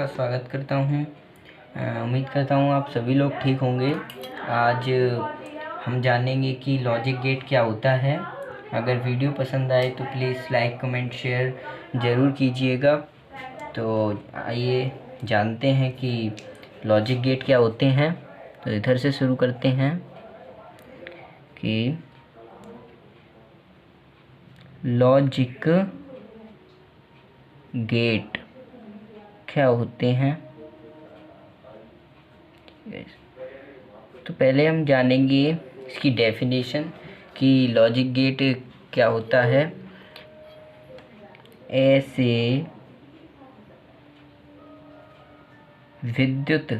आपका स्वागत करता हूं। उम्मीद करता हूं आप सभी लोग ठीक होंगे। आज हम जानेंगे कि लॉजिक गेट क्या होता है। अगर वीडियो पसंद आए तो प्लीज़ लाइक कमेंट शेयर ज़रूर कीजिएगा। तो आइए जानते हैं कि लॉजिक गेट क्या होते हैं। तो इधर से शुरू करते हैं कि लॉजिक गेट क्या होते हैं। तो पहले हम जानेंगे इसकी डेफिनेशन कि लॉजिक गेट क्या होता है। ऐसे विद्युत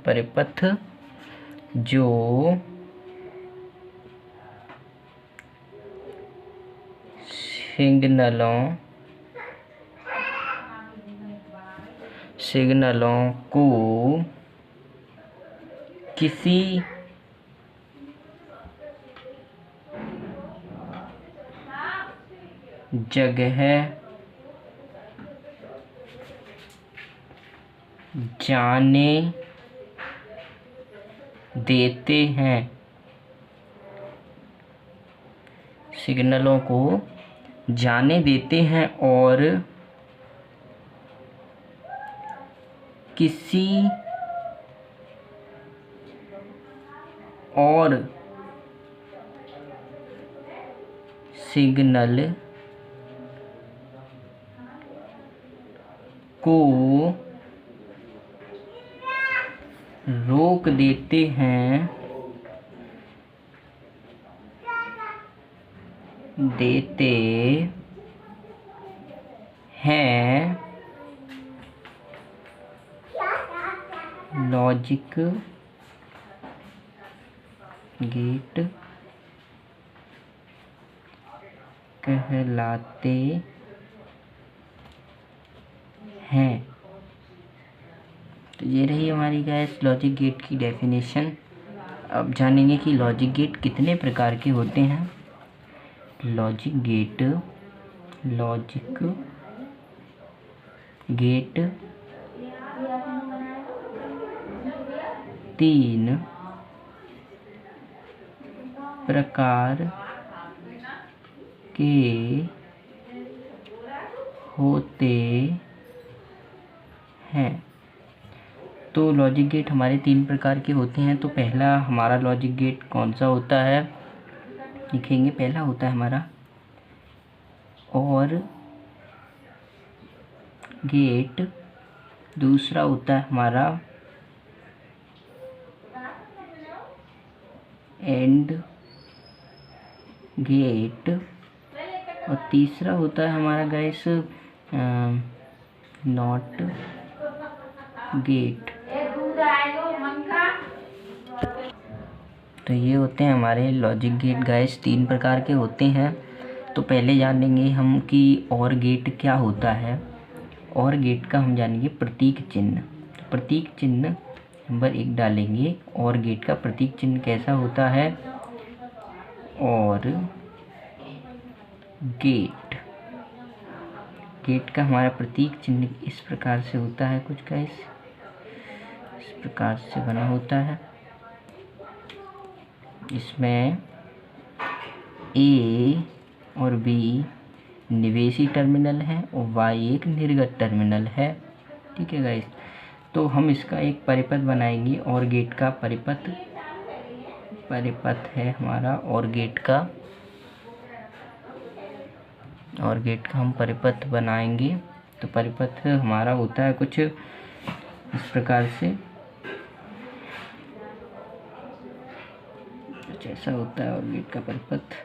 परिपथ जो सिग्नलों को किसी जगह जाने देते हैं। सिग्नलों को जाने देते हैं और किसी और सिग्नल को रोक देते हैं लॉजिक गेट कहलाते हैं। तो ये रही हमारी गाइस लॉजिक गेट की डेफिनेशन। अब जानेंगे कि लॉजिक गेट कितने प्रकार के होते हैं। लॉजिक गेट तीन प्रकार के होते हैं। तो लॉजिक गेट हमारे तीन प्रकार के होते हैं। तो पहला हमारा लॉजिक गेट कौन सा होता है, लिखेंगे। पहला होता है हमारा और गेट, दूसरा होता है हमारा एंड गेट और तीसरा होता है हमारा गाइस नॉट गेट। तो ये होते हैं हमारे लॉजिक गेट गाइस, तीन प्रकार के होते हैं। तो पहले जानेंगे हम कि और गेट क्या होता है। और गेट का हम जानेंगे प्रतीक चिन्ह। तो प्रतीक चिन्ह नंबर 1 डालेंगे। और गेट का प्रतीक चिन्ह कैसा होता है। और गेट का हमारा प्रतीक चिन्ह इस प्रकार से होता है कुछ का इस प्रकार से बना होता है। इसमें A और B निवेशी टर्मिनल है और Y एक निर्गत टर्मिनल है। ठीक है गाइस। तो हम इसका एक परिपथ बनाएंगे। और गेट का परिपथ है हमारा और गेट का हम परिपथ बनाएंगे। तो परिपथ हमारा होता है कुछ इस प्रकार से, कुछ ऐसा होता है। और गेट का परिपथ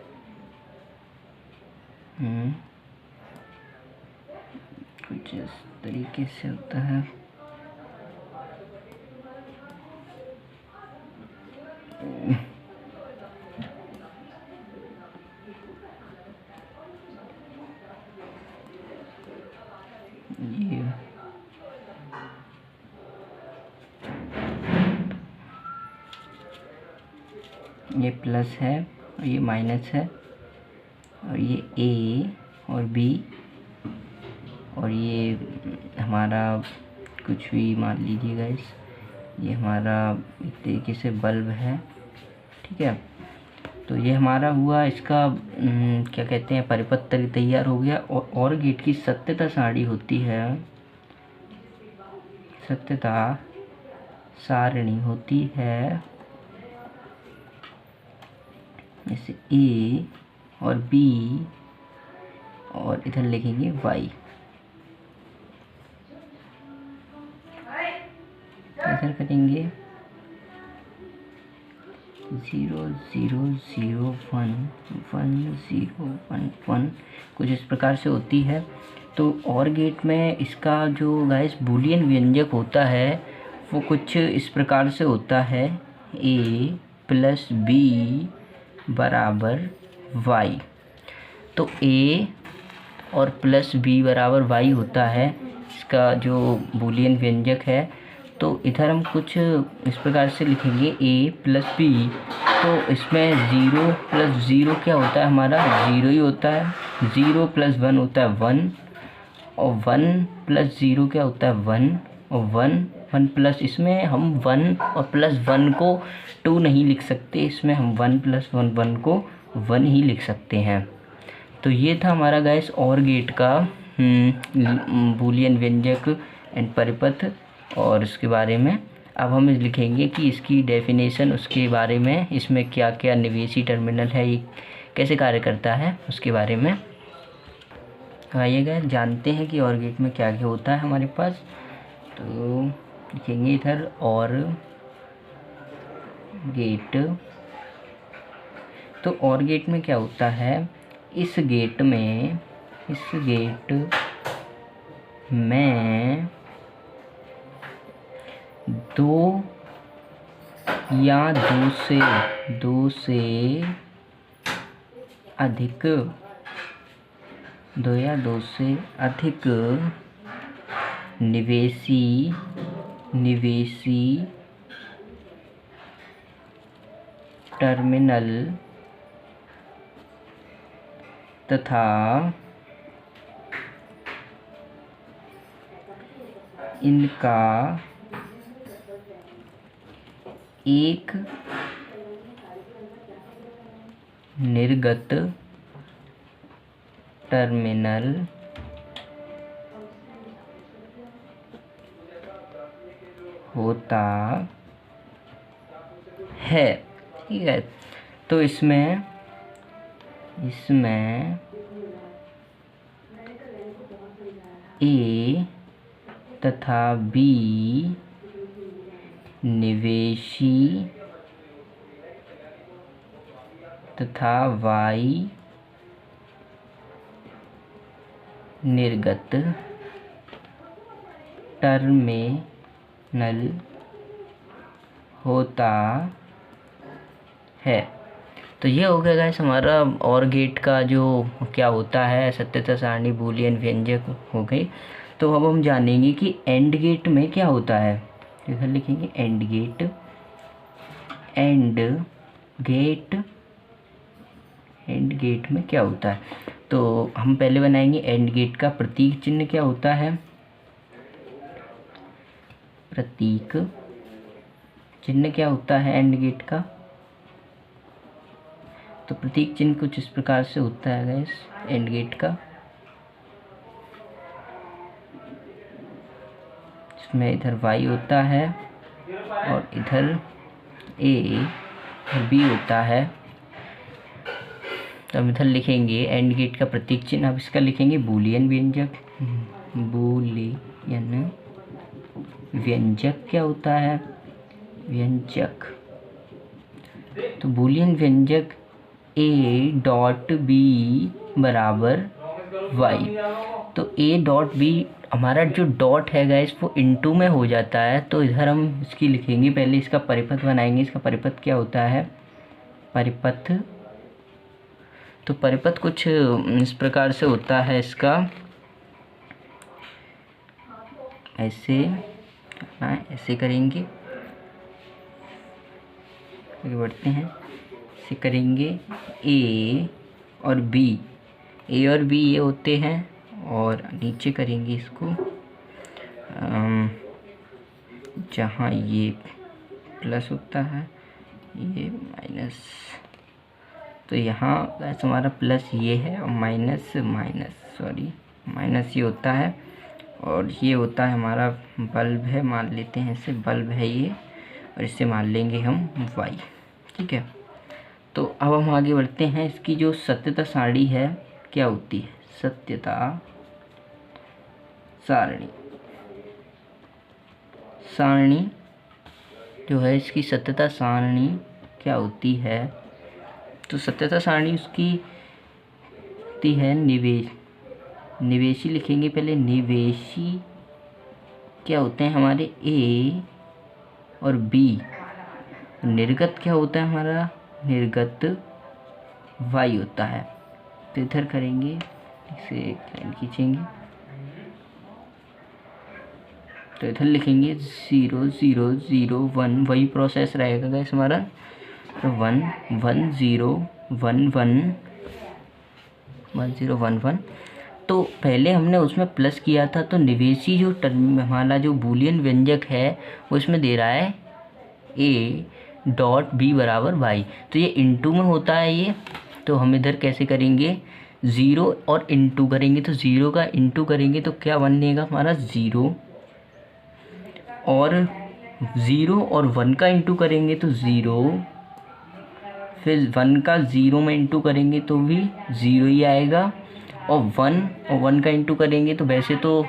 कुछ इस तरीके से होता है। ये ये प्लस है और ये माइनस है, और ये ए और बी, और ये हमारा कुछ भी मान लीजिए गाइस, ये हमारा एक तरीके से बल्ब है, ठीक है। तो ये हमारा हुआ इसका क्या कहते हैं, परिपथ तैयार हो गया। और गेट की सत्यता सारणी होती है, सत्यता सारणी होती है जैसे ए और बी, और इधर लिखेंगे वाई, इधर करेंगे 0 0 0 1 1 0 1 1, कुछ इस प्रकार से होती है। तो और गेट में इसका जो गाइस बूलियन व्यंजक होता है वो कुछ इस प्रकार से होता है, a प्लस बी बराबर वाई। तो a और प्लस बी बराबर वाई होता है इसका जो बूलियन व्यंजक है। तो इधर हम कुछ इस प्रकार से लिखेंगे a प्लस बी, तो इसमें 0 प्लस 0 क्या होता है, हमारा 0 ही होता है। 0 प्लस 1 होता है 1, और 1 प्लस 0 क्या होता है 1, और 1 प्लस, इसमें हम 1 और प्लस 1 को 2 नहीं लिख सकते, इसमें हम 1 प्लस 1 को 1 ही लिख सकते हैं। तो ये था हमारा गाइस और गेट का बूलियन व्यंजक एंड परिपथ और इसके बारे में। अब हम लिखेंगे कि इसकी डेफिनेशन, उसके बारे में, इसमें क्या क्या निवेशी टर्मिनल है, ये कैसे कार्य करता है उसके बारे में। आइएगा जानते हैं कि और गेट में क्या क्या होता है हमारे पास। तो लिखेंगे इधर और गेट। तो और गेट में क्या होता है, इस गेट में दो या दो से अधिक निवेशी टर्मिनल तथा इनका एक निर्गत टर्मिनल होता है, ठीक है। तो इसमें ए तथा बी निवेशी तथा वाई निर्गत टर्मिनल होता है। तो ये हो गया गाइस हमारा और गेट का जो क्या होता है, सत्यता सारणी बूलियन व्यंजक हो गई। तो अब हम जानेंगे कि एंड गेट में क्या होता है। इधर लिखेंगे एंड गेट में क्या होता है। तो हम पहले बनाएंगे एंड गेट का प्रतीक चिन्ह क्या होता है। प्रतीक चिन्ह क्या होता है एंड गेट का। तो प्रतीक चिन्ह कुछ इस प्रकार से होता है गाइस एंड गेट का। इसमें इधर y होता है और इधर a और b होता है। तो हम इधर लिखेंगे एंड गेट का प्रतीक चिन्ह। अब इसका लिखेंगे बूलियन व्यंजक। बूलियन व्यंजक क्या होता है, व्यंजक। तो बूलियन व्यंजक a डॉट b बराबर y। तो a डॉट b हमारा जो डॉट है गाइस वो इनटू में हो जाता है। तो इधर हम इसकी लिखेंगे, पहले इसका परिपथ बनाएंगे। इसका परिपथ क्या होता है, परिपथ। तो परिपथ कुछ इस प्रकार से होता है इसका, ऐसे करेंगे, आगे बढ़ते हैं। से करेंगे ए और बी, ए और बी ये होते हैं, और नीचे करेंगे इसको जहाँ ये प्लस होता है ये माइनस, तो यहाँ गैस हमारा प्लस ये है और माइनस ये होता है, और ये होता है हमारा बल्ब है, मान लेते हैं इसे बल्ब है ये, और इसे मान लेंगे हम वाई। ठीक है, तो अब हम आगे बढ़ते हैं। इसकी जो सत्यता सारणी है क्या होती है, सत्यता सारणी जो है, इसकी सत्यता सारणी क्या होती है, तो सत्यता सारणी उसकी होती है निवेशी लिखेंगे पहले। निवेशी क्या होते हैं हमारे ए और बी, निर्गत क्या होता है हमारा, निर्गत वाई होता है। तो इधर करेंगे, इसे एक लाइन खींचेंगे, तो इधर लिखेंगे 0 0 0 1, वही प्रोसेस रहेगा गाइस हमारा, तो 1 1 0 1 1 1 0 1 1। तो पहले हमने उसमें प्लस किया था, तो निवेशी जो टर्म हमारा जो बूलियन व्यंजक है वो इसमें दे रहा है ए डॉट बी बराबर वाई, तो ये इनटू में होता है ये, तो हम इधर कैसे करेंगे, 0 और इनटू करेंगे, तो 0 का इनटू करेंगे तो क्या बनेगा हमारा 0, और 0 और 1 का इंटू करेंगे तो 0, फिर 1 का 0 में इंटू करेंगे तो भी 0 ही आएगा, और 1 का इंटू करेंगे तो वैसे तो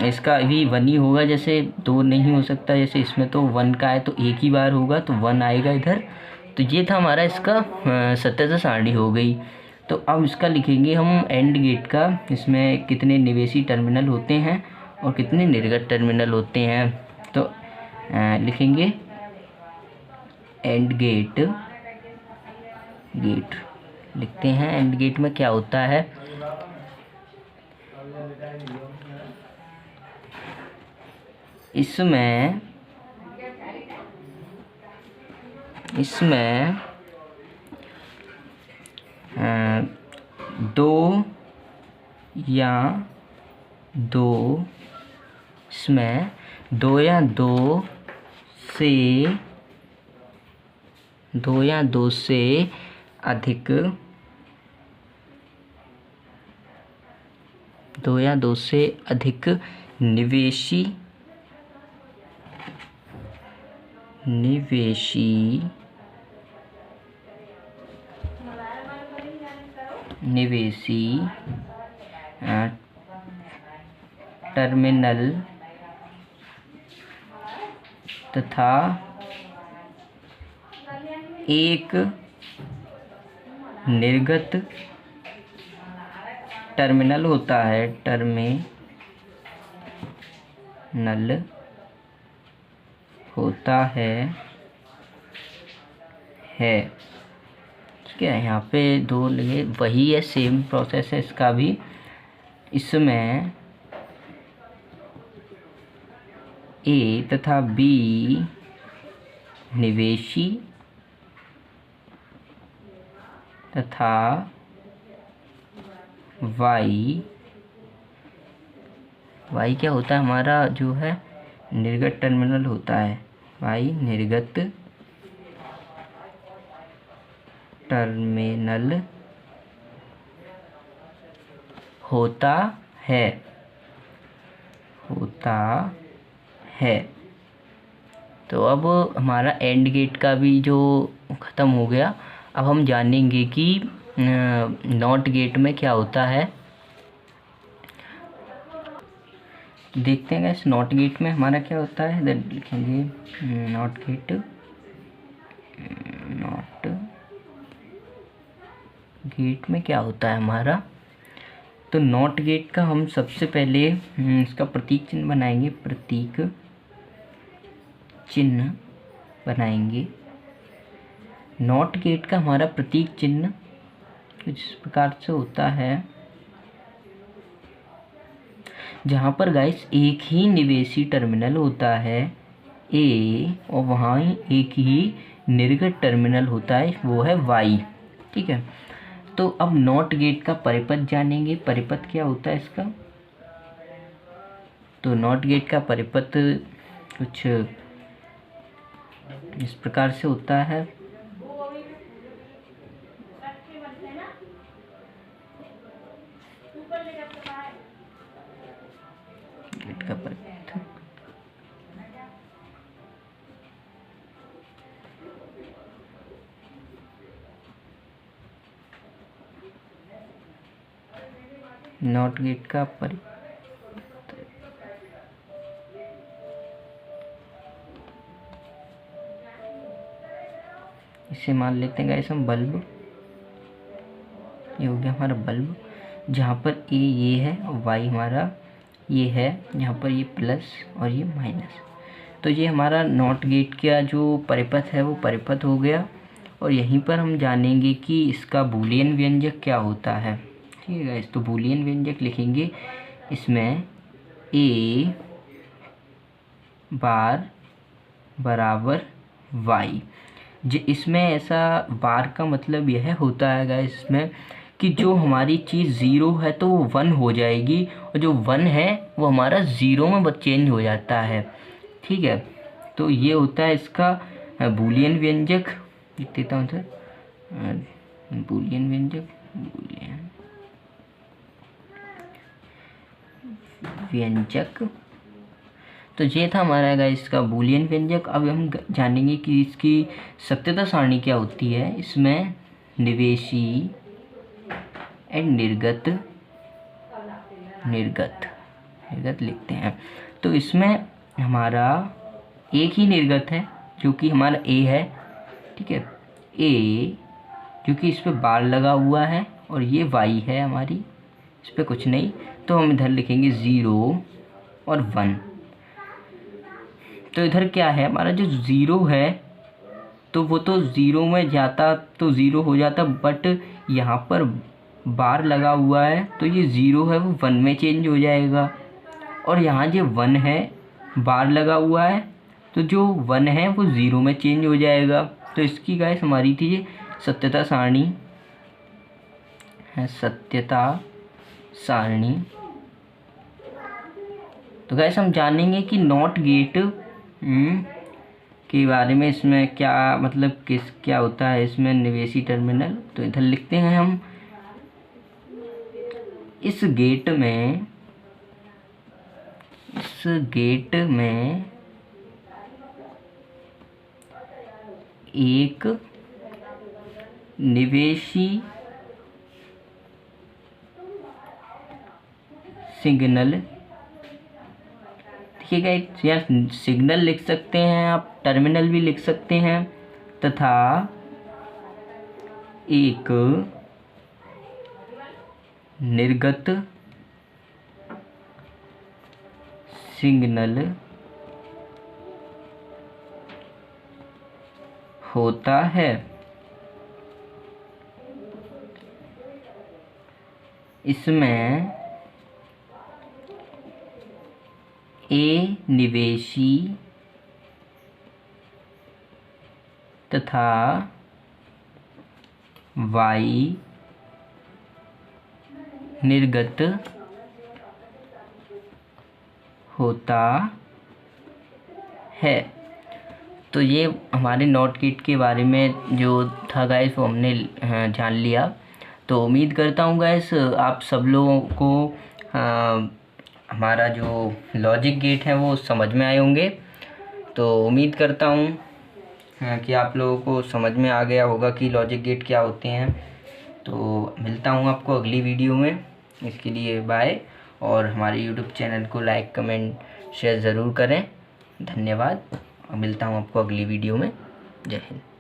इसका भी 1 ही होगा, जैसे 2 नहीं हो सकता, जैसे इसमें तो 1 का है तो एक ही बार होगा तो 1 आएगा इधर। तो ये था हमारा इसका सत्यता सारणी हो गई। तो अब इसका लिखेंगे हम एंड गेट का, इसमें कितने निवेशी टर्मिनल होते हैं और कितने निर्गत टर्मिनल होते हैं। तो लिखेंगे एंड गेट लिखते हैं। एंड गेट में क्या होता है, इसमें 2 या 2 से अधिक 2 या 2 से अधिक निवेशी टर्मिनल तथा एक निर्गत टर्मिनल होता है, ठीक है। यहाँ पे 2 लगे, वही है, सेम प्रोसेस है इसका भी। इसमें ए तथा बी निवेशी तथा वाई क्या होता है हमारा जो है निर्गत टर्मिनल होता है, वाई निर्गत टर्मिनल होता है। तो अब हमारा एंड गेट का भी जो ख़त्म हो गया। अब हम जानेंगे कि नॉट गेट में क्या होता है। देखते हैं इस नॉट गेट में हमारा क्या होता है। इधर लिखेंगे नॉट गेट में क्या होता है हमारा। तो नॉट गेट का हम सबसे पहले इसका प्रतीक चिन्ह बनाएंगे। नॉट गेट का हमारा प्रतीक चिन्ह कुछ इस प्रकार से होता है, जहाँ पर गाइस एक ही निवेशी टर्मिनल होता है ए, और वहाँ ही एक ही निर्गत टर्मिनल होता है वो है y। ठीक है, तो अब नॉट गेट का परिपथ जानेंगे। परिपथ क्या होता है इसका? तो नॉट गेट का परिपथ कुछ इस प्रकार से होता है। गेट का परिपथ नॉट गेट का परिपथ इसे मान लेते हैं गाइस हम बल्ब। ये हो गया हमारा बल्ब, जहाँ पर ए ये है और वाई हमारा ये है, यहाँ पर ये प्लस और ये माइनस। तो ये हमारा नॉट गेट का जो परिपथ है वो परिपथ हो गया। और यहीं पर हम जानेंगे कि इसका बूलियन व्यंजक क्या होता है। ठीक है गाइस, तो बूलियन व्यंजक लिखेंगे इसमें ए बार बराबर वाई। इसमें ऐसा बार का मतलब यह होता है गाइस इसमें कि जो हमारी चीज़ ज़ीरो है तो वो वन हो जाएगी, और जो वन है वो हमारा ज़ीरो में चेंज हो जाता है। ठीक है, तो ये होता है इसका बूलियन व्यंजक। लिख देता हूँ सर, बूलियन व्यंजक, बूलियन व्यंजक। तो ये था हमारा गाइस इसका बूलियन व्यंजक। अब हम जानेंगे कि इसकी सत्यता सारणी क्या होती है। इसमें निवेशी एंड निर्गत लिखते हैं। तो इसमें हमारा एक ही निर्गत है जो कि हमारा ए है। ठीक है, ए जो कि इस पर बार लगा हुआ है, और ये वाई है हमारी, इस पर कुछ नहीं। तो हम इधर लिखेंगे 0 और 1। तो इधर क्या है हमारा जो 0 है तो वो तो 0 में जाता तो 0 हो जाता, बट यहाँ पर बार लगा हुआ है तो ये 0 है वो 1 में चेंज हो जाएगा। और यहाँ जो 1 है बार लगा हुआ है तो जो 1 है वो 0 में चेंज हो जाएगा। तो इसकी गाइस हमारी थी ये सत्यता सारणी है, सत्यता सारणी। तो गाइस हम जानेंगे कि नॉट गेट के बारे में, इसमें क्या मतलब क्या होता है इसमें निवेशी टर्मिनल। तो इधर लिखते हैं हम इस गेट में एक निवेशी सिग्नल, ठीक है, या सिग्नल लिख सकते हैं आप, टर्मिनल भी लिख सकते हैं, तथा एक निर्गत सिग्नल होता है। इसमें ए निवेशी तथा वाई निर्गत होता है। तो ये हमारे नॉट गेट के बारे में जो था गाइस वो हमने जान लिया। तो उम्मीद करता हूँ गाइस आप सब लोगों को हमारा जो लॉजिक गेट है वो समझ में आए होंगे। तो उम्मीद करता हूँ कि आप लोगों को समझ में आ गया होगा कि लॉजिक गेट क्या होते हैं। तो मिलता हूँ आपको अगली वीडियो में, इसके लिए बाय। और हमारे यूट्यूब चैनल को लाइक कमेंट शेयर ज़रूर करें। धन्यवाद, और मिलता हूँ आपको अगली वीडियो में। जय हिंद।